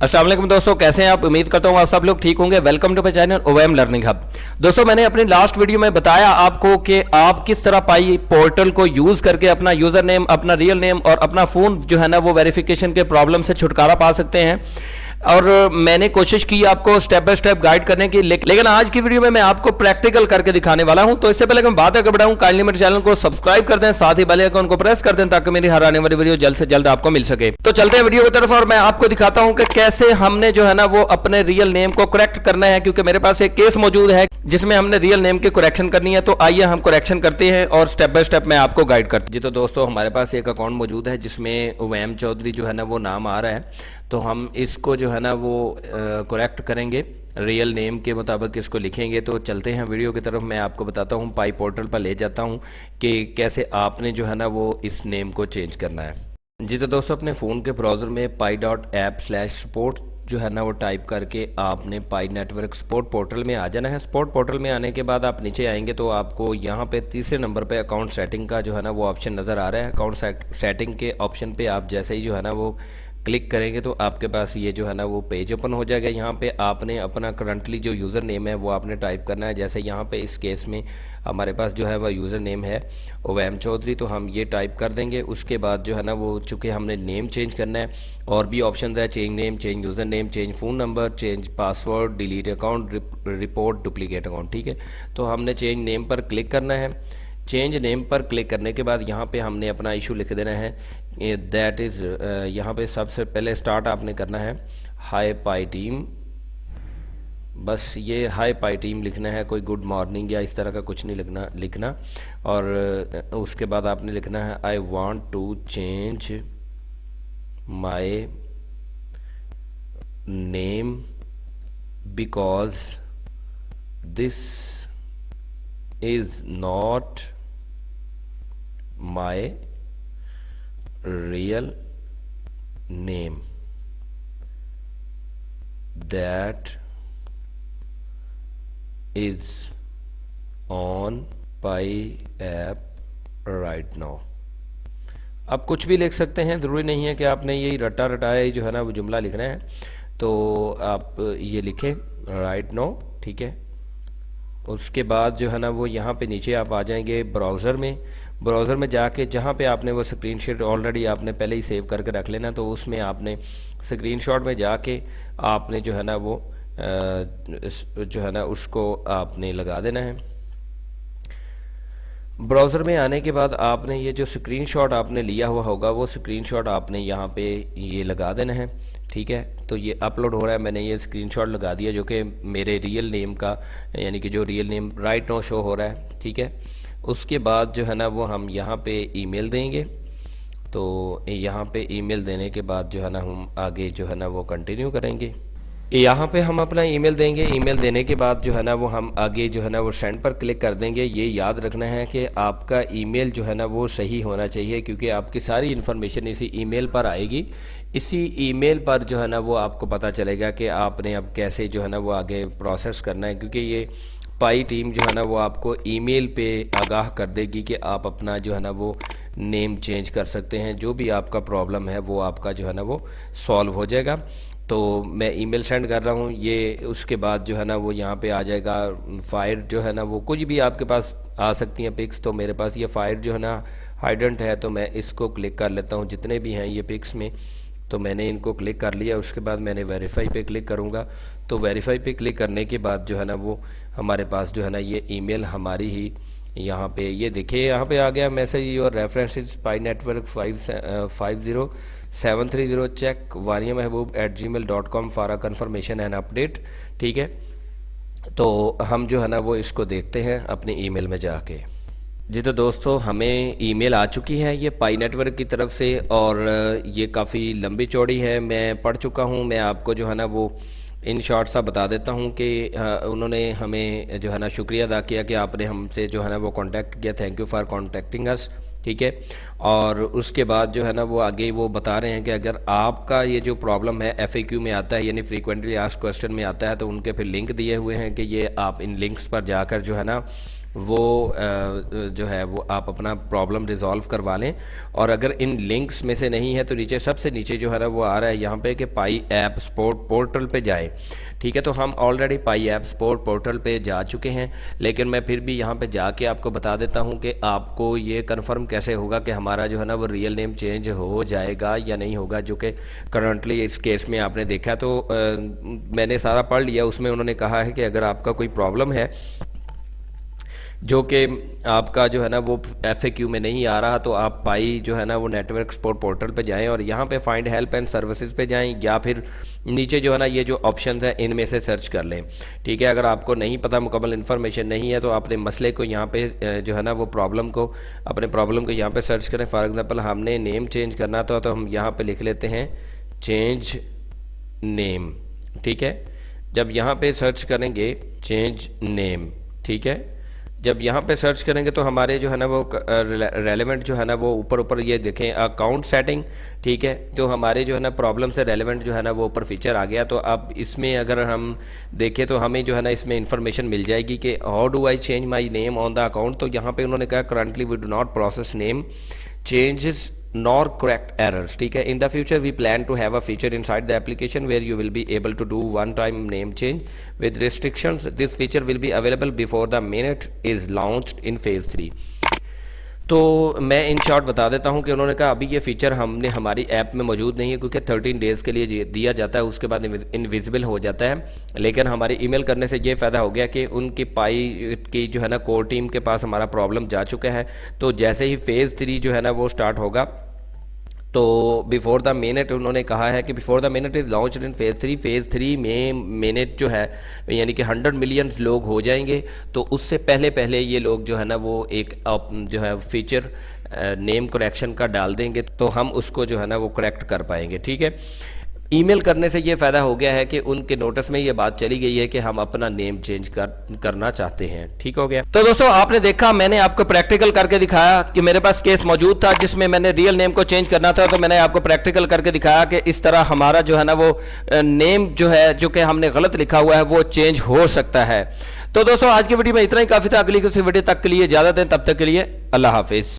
अस्सलाम वालेकुम दोस्तों, कैसे हैं आप? उम्मीद करता हूँ आप सब लोग ठीक होंगे। वेलकम टू माय चैनल ओवेम लर्निंग हब। दोस्तों, मैंने अपनी लास्ट वीडियो में बताया आपको कि आप किस तरह पाई पोर्टल को यूज करके अपना यूजर नेम, अपना रियल नेम और अपना फोन जो है ना वो वेरिफिकेशन के प्रॉब्लम से छुटकारा पा सकते हैं। और मैंने कोशिश की आपको स्टेप बाय स्टेप गाइड करने की, लेकिन आज की वीडियो में मैं आपको प्रैक्टिकल करके दिखाने वाला हूं। तो इससे पहले मैं बात आगे बढ़ाऊं, काइंडली मेरे चैनल को सब्सक्राइब कर दें, साथ ही बेल आइकन को प्रेस कर दें ताकि मेरी हर आने वाली वीडियो जल्द से जल्द आपको मिल सके। तो चलते हैं वीडियो की तरफ और मैं आपको दिखाता हूं कि कैसे हमने जो है ना वो अपने रियल नेम को करेक्ट करना है, क्योंकि मेरे पास एक केस मौजूद है जिसमें हमने रियल नेम की करेक्शन करनी है। तो आइए हम करेक्शन करते हैं और स्टेप बाय स्टेप मैं आपको गाइड करता हूं। जी तो दोस्तों, हमारे पास एक अकाउंट मौजूद है जिसमें उवैम चौधरी जो है ना वो नाम आ रहा है। तो हम इसको जो है ना वो करेक्ट करेंगे, रियल नेम के मुताबिक इसको लिखेंगे। तो चलते हैं वीडियो की तरफ, मैं आपको बताता हूँ, पाई पोर्टल पर ले जाता हूँ कि कैसे आपने जो है ना वो इस नेम को चेंज करना है। जी तो दोस्तों, अपने फ़ोन के ब्राउज़र में pi.app/support जो है ना वो टाइप करके आपने पाई नेटवर्क सपोर्ट पोर्टल में आ जाना है। सपोर्ट पोर्टल में आने के बाद आप नीचे आएंगे तो आपको यहाँ पे तीसरे नंबर पे अकाउंट सेटिंग का जो है ना वो ऑप्शन नज़र आ रहा है। अकाउंट सेटिंग के ऑप्शन पे आप जैसे ही जो है ना वो क्लिक करेंगे तो आपके पास ये जो है ना वो पेज ओपन हो जाएगा। यहाँ पे आपने अपना करंटली जो यूज़र नेम है वो आपने टाइप करना है। जैसे यहाँ पे इस केस में हमारे पास जो है वह यूज़र नेम है उवैम चौधरी, तो हम ये टाइप कर देंगे। उसके बाद जो है ना वो चूँकि हमने नेम चेंज करना है, और भी ऑप्शन है, change name, change user name, change phone number, change password, delete account, report duplicate account. ठीक है, तो हमने चेंज नेम पर क्लिक करना है। चेंज नेम पर क्लिक करने के बाद यहाँ पे हमने अपना इशू लिख देना है। दैट इज़ यहाँ पे सबसे पहले स्टार्ट आपने करना है हाय पाई टीम। बस ये हाय पाई टीम लिखना है, कोई गुड मॉर्निंग या इस तरह का कुछ नहीं लिखना। और उसके बाद आपने लिखना है I want to change my name because this is not my real name that is on pi app right now। अब कुछ भी लिख सकते हैं, ज़रूरी नहीं है कि आपने यही रटा रटाया जो है ना वो जुमला लिखना है। तो आप ये लिखें राइट नो, ठीक है। उसके बाद जो है ना वो यहाँ पे नीचे आप आ जाएंगे ब्राउज़र में जाके जहाँ पे आपने वो स्क्रीनशॉट ऑलरेडी आपने पहले ही सेव करके रख लेना, तो उसमें आपने स्क्रीनशॉट में जाके आपने जो है ना वो जो है ना उसको आपने लगा देना है। ब्राउज़र में आने के बाद आपने ये जो स्क्रीनशॉट आपने लिया हुआ होगा वो स्क्रीनशॉट आपने यहाँ पे ये लगा देना है। ठीक है, तो ये अपलोड हो रहा है, मैंने ये स्क्रीनशॉट लगा दिया जो कि मेरे रियल नेम का, यानी कि जो real name right now show हो रहा है। ठीक है, उसके बाद जो है ना वो हम यहाँ पे ईमेल देंगे। तो यहाँ पे ईमेल देने के बाद जो है ना हम आगे जो है ना वो कंटिन्यू करेंगे। यहाँ पे हम अपना ईमेल देंगे। ईमेल देने के बाद जो है ना वो हम आगे जो है ना वो सेंड पर क्लिक कर देंगे। ये याद रखना है कि आपका ईमेल जो है ना वो सही होना चाहिए, क्योंकि आपकी सारी इन्फॉर्मेशन इसी ईमेल पर आएगी। इसी ईमेल पर जो है ना वो आपको पता चलेगा कि आपने अब कैसे जो है ना वो आगे प्रोसेस करना है, क्योंकि ये पाई टीम जो है ना वो आपको ईमेल पे आगाह कर देगी कि आप अपना जो है ना वो नेम चेंज कर सकते हैं। जो भी आपका प्रॉब्लम है वो आपका जो है ना वो सॉल्व हो जाएगा। तो मैं ईमेल सेंड कर रहा हूँ ये। उसके बाद जो है ना वो यहाँ पे आ जाएगा फाइल जो है ना वो कुछ भी आपके पास आ सकती हैं पिक्स। तो मेरे पास ये फाइल जो है ना हाइडेंट है, तो मैं इसको क्लिक कर लेता हूँ। जितने भी हैं ये पिक्स में, तो मैंने इनको क्लिक कर लिया। उसके बाद मैंने वेरीफाई पे क्लिक करूँगा। तो वेरीफाई पे क्लिक करने के बाद जो है ना वो हमारे पास जो है ना ये ईमेल हमारी ही यहाँ पे, ये देखिए यहाँ पे आ गया message, your references Pi Network 50730 check waniamehboob@gmail.com for a confirmation and update. ठीक है, तो हम जो है ना वो इसको देखते हैं अपनी ईमेल में जाके। जी तो दोस्तों, हमें ईमेल आ चुकी है ये पाई नेटवर्क की तरफ से, और ये काफ़ी लंबी चौड़ी है, मैं पढ़ चुका हूँ। मैं आपको जो है ना वो इन शॉर्ट सा बता देता हूँ कि उन्होंने हमें जो है ना शुक्रिया अदा किया कि आपने हमसे जो है ना वो कांटेक्ट किया, थैंक यू फॉर कांटेक्टिंग अस। ठीक है, और उसके बाद जो है ना वो आगे वो बता रहे हैं कि अगर आपका ये जो प्रॉब्लम है FAQ में आता है, यानी फ्रीक्वेंटली आस्क्ड क्वेश्चन में आता है, तो उनके फिर लिंक दिए हुए हैं कि ये आप इन लिंक्स पर जाकर जो है ना वो जो है वो आप अपना प्रॉब्लम रिजॉल्व करवा लें। और अगर इन लिंक्स में से नहीं है तो नीचे सबसे नीचे जो है ना वो आ रहा है यहाँ पे कि पाई ऐप स्पोर्ट पोर्टल पे जाएं। ठीक है, तो हम ऑलरेडी पाई ऐप स्पोर्ट पोर्टल पे जा चुके हैं, लेकिन मैं फिर भी यहाँ पे जाके आपको बता देता हूँ कि आपको ये कंफर्म कैसे होगा कि हमारा जो है ना वो रियल नेम चेंज हो जाएगा या नहीं होगा, जो कि करंटली इस केस में आपने देखा। तो मैंने सारा पढ़ लिया, उसमें उन्होंने कहा है कि अगर आपका कोई प्रॉब्लम है जो कि आपका जो है ना वो FAQ में नहीं आ रहा, तो आप पाई जो है ना वो नेटवर्क सपोर्ट पोर्टल पे जाएं और यहाँ पे फाइंड हेल्प एंड सर्विसेज पे जाएं, या फिर नीचे जो है ना ये जो ऑप्शंस है इनमें से सर्च कर लें। ठीक है, अगर आपको नहीं पता, मुकम्मल इन्फॉर्मेशन नहीं है, तो अपने मसले को यहाँ पे जो है ना वो अपने प्रॉब्लम को यहाँ पे सर्च करें। फॉर एग्जांपल हमने नेम चेंज करना था, तो हम यहाँ पे लिख लेते हैं चेंज नेम। ठीक है, जब यहाँ पे सर्च करेंगे चेंज नेम, ठीक है, जब यहाँ पे सर्च करेंगे तो हमारे जो है ना वो रेलेवेंट जो है ना वो ऊपर ये देखें अकाउंट सेटिंग। ठीक है, तो हमारे जो है ना प्रॉब्लम से रेलेवेंट जो है ना वो ऊपर फीचर आ गया। तो अब इसमें अगर हम देखें तो हमें जो है ना इसमें इंफॉर्मेशन मिल जाएगी कि how do I change my name on the account. तो यहाँ पे उन्होंने कहा currently we do not process name changes nor correct errors। ठीक है, in the future we plan to have a feature inside the application where you will be able to do one time name change with restrictions. This feature will be available before the minute is launched in phase 3। तो मैं in short बता देता हूं कि उन्होंने कहा अभी ये फीचर हमने हमारी ऐप में मौजूद नहीं है, क्योंकि 13 डेज़ के लिए दिया जाता है, उसके बाद इनविजिबल हो जाता है। लेकिन हमारी ईमेल करने से ये फ़ायदा हो गया कि उनकी पाई की जो है ना कोर टीम के पास हमारा प्रॉब्लम जा चुका है। तो जैसे ही फेज़ 3 जो है ना वो स्टार्ट होगा, तो बिफोर द मिनट उन्होंने कहा है कि before the minute is launch in phase 3 में मिनट जो है यानी कि 100 मिलियन लोग हो जाएंगे। तो उससे पहले ये लोग जो है ना वो एक जो है फीचर नेम करेक्शन का डाल देंगे, तो हम उसको जो है ना वो करेक्ट कर पाएंगे। ठीक है, ईमेल करने से ये फ़ायदा हो गया है कि उनके नोटिस में ये बात चली गई है कि हम अपना नेम चेंज करना चाहते हैं। ठीक हो गया। तो दोस्तों आपने देखा, मैंने आपको प्रैक्टिकल करके दिखाया कि मेरे पास केस मौजूद था जिसमें मैंने रियल नेम को चेंज करना था, तो मैंने आपको प्रैक्टिकल करके दिखाया कि इस तरह हमारा जो है ना वो नेम जो है जो कि हमने गलत लिखा हुआ है वो चेंज हो सकता है। तो दोस्तों आज की वीडियो में इतना ही काफ़ी था। अगली किसी वीडियो तक के लिए इजाज़त दें, तब तक के लिए अल्लाह हाफिज़।